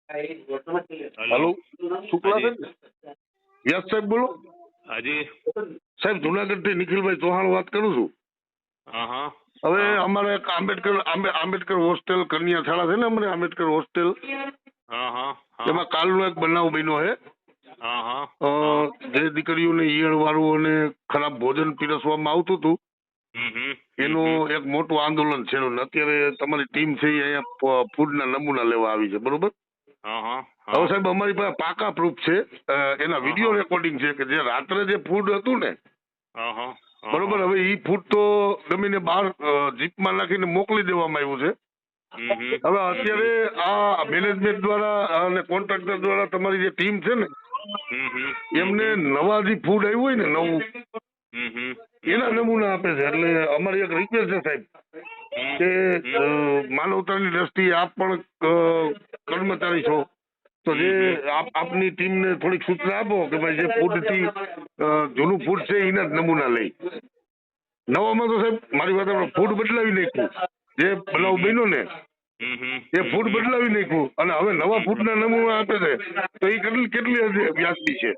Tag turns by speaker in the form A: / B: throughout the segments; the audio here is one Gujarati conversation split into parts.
A: હેલો, શુક્લા સાહેબ? યસ સાહેબ, બોલો.
B: હાજી.
A: સાહેબ, જુનાગઢ થી નિખિલભાઈ ચૌહાણ વાત કરું છું.
B: હા.
A: હવે અમારે એક આંબેડકર હોસ્ટેલ કન્યા શાળા છે ને, અમારે આંબેડકર હોસ્ટેલ,
B: હા.
A: એમાં કાલનો એક બનાવ બન્યો છે.
B: હા.
A: જે દીકરીઓને ઈયળ વાળું અને ખરાબ ભોજન પીરસવામાં આવતું હતું, એનું એક મોટું આંદોલન છે. અને અત્યારે તમારી ટીમ છે એ અહીંયા ફૂડના નમૂના લેવા આવી છે, બરોબર? હવે સાહેબ, અમારી પાસે પાકા પ્રૂફ છે, એના વિડીયો રેકોર્ડિંગ છે કે જે રાત્રે જે ફૂડ હતું ને, બરોબર, હવે એ ફૂડ તો ગમીને બહાર જીપમાં નાખીને મોકલી દેવામાં આવ્યું છે. હવે અત્યારે આ મેનેજમેન્ટ દ્વારા અને કોન્ટ્રાક્ટર દ્વારા તમારી જે ટીમ છે ને, એમને નવા જે ફૂડ આવ્યું હોય ને નવું, એના નમૂના આપે છે. એટલે અમારી એક રિક્વેસ્ટ છે સાહેબ કે માનવતાની દ્રષ્ટિએ આપ પણ કર્મચારી છો, તો જે આપની ટીમને થોડીક સૂચના આપો કે ભાઈ જે ફૂડથી જૂનું ફૂડ છે એના જ નમૂના લઈ. નવામાં તો સાહેબ મારી વાત આપણે ફૂડ બદલાવી નાખ્યું, જે બનાવ બન્યો ને એ ફૂડ બદલાવી નાખ્યું અને હવે નવા ફૂડના નમૂના આપે છે, તો એ કેટલી વ્યાજબી છે?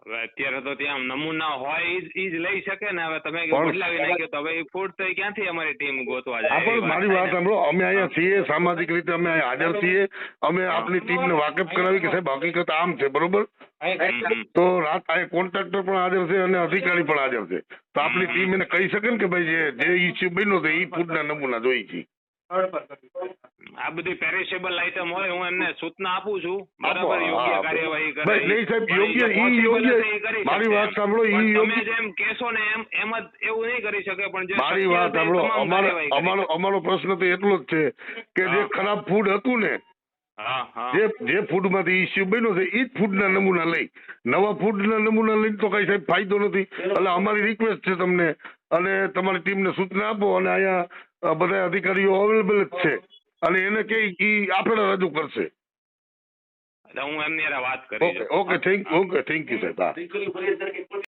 B: હવે અત્યારે તો ત્યાં નમૂના હોય ઈ જ લઈ શકે ને. હવે તમે બદલાવી નાખ્યો તો હવે એ ફૂડ તો ક્યાંથી અમારી ટીમ ગોતવા જાય?
A: પણ મારી વાત સાંભળો, અમે અહીંયા છીએ, સામાજિક રીતે અમે અહીંયા હાજર છીએ, અમે આપની ટીમને વાકેફ કરાવી કે સાહેબ હકીકત આમ છે, બરોબર? તો રાત આ કોન્ટ્રાક્ટર પણ હાજર છે અને અધિકારી પણ હાજર છે, તો આપની ટીમ એને કહી શકે ને કે ભાઈ જે ઇસ્યુ બન્યો છે એ ફૂડના નમૂના જોઈ છે.
B: આ બધી પેરિશેબલ આઈટમ હોય, હું એમને સૂચના આપું છું, બરાબર, યોગ્ય કાર્યવાહી કરે.
A: નહીં સાહેબ, યોગ્ય મારી વાત સાંભળો,
B: તમે જેમ કહેશો ને એમ જ એવું નહીં કરી શકે. પણ
A: મારી વાત સાંભળો, અમારો પ્રશ્ન તો એટલો જ છે કે જે ખરાબ ફૂડ હતું ને, જે ફૂડમાંથી ઇસ્યુ બન્યો છે એ જ ફૂડના નમૂના લઈ, નવા ફૂડના નમૂના લઈને તો કઈ સાહેબ ફાયદો નથી. એટલે અમારી રિક્વેસ્ટ છે તમને, અને તમારી ટીમને સૂચના આપો, અને અહીંયા બધા અધિકારીઓ અવેલેબલ જ છે, અને એને કે આપણે રજૂ કરશે.
B: હું એમની વાત કરી.
A: ઓકે, થેન્ક યુ સાહેબ.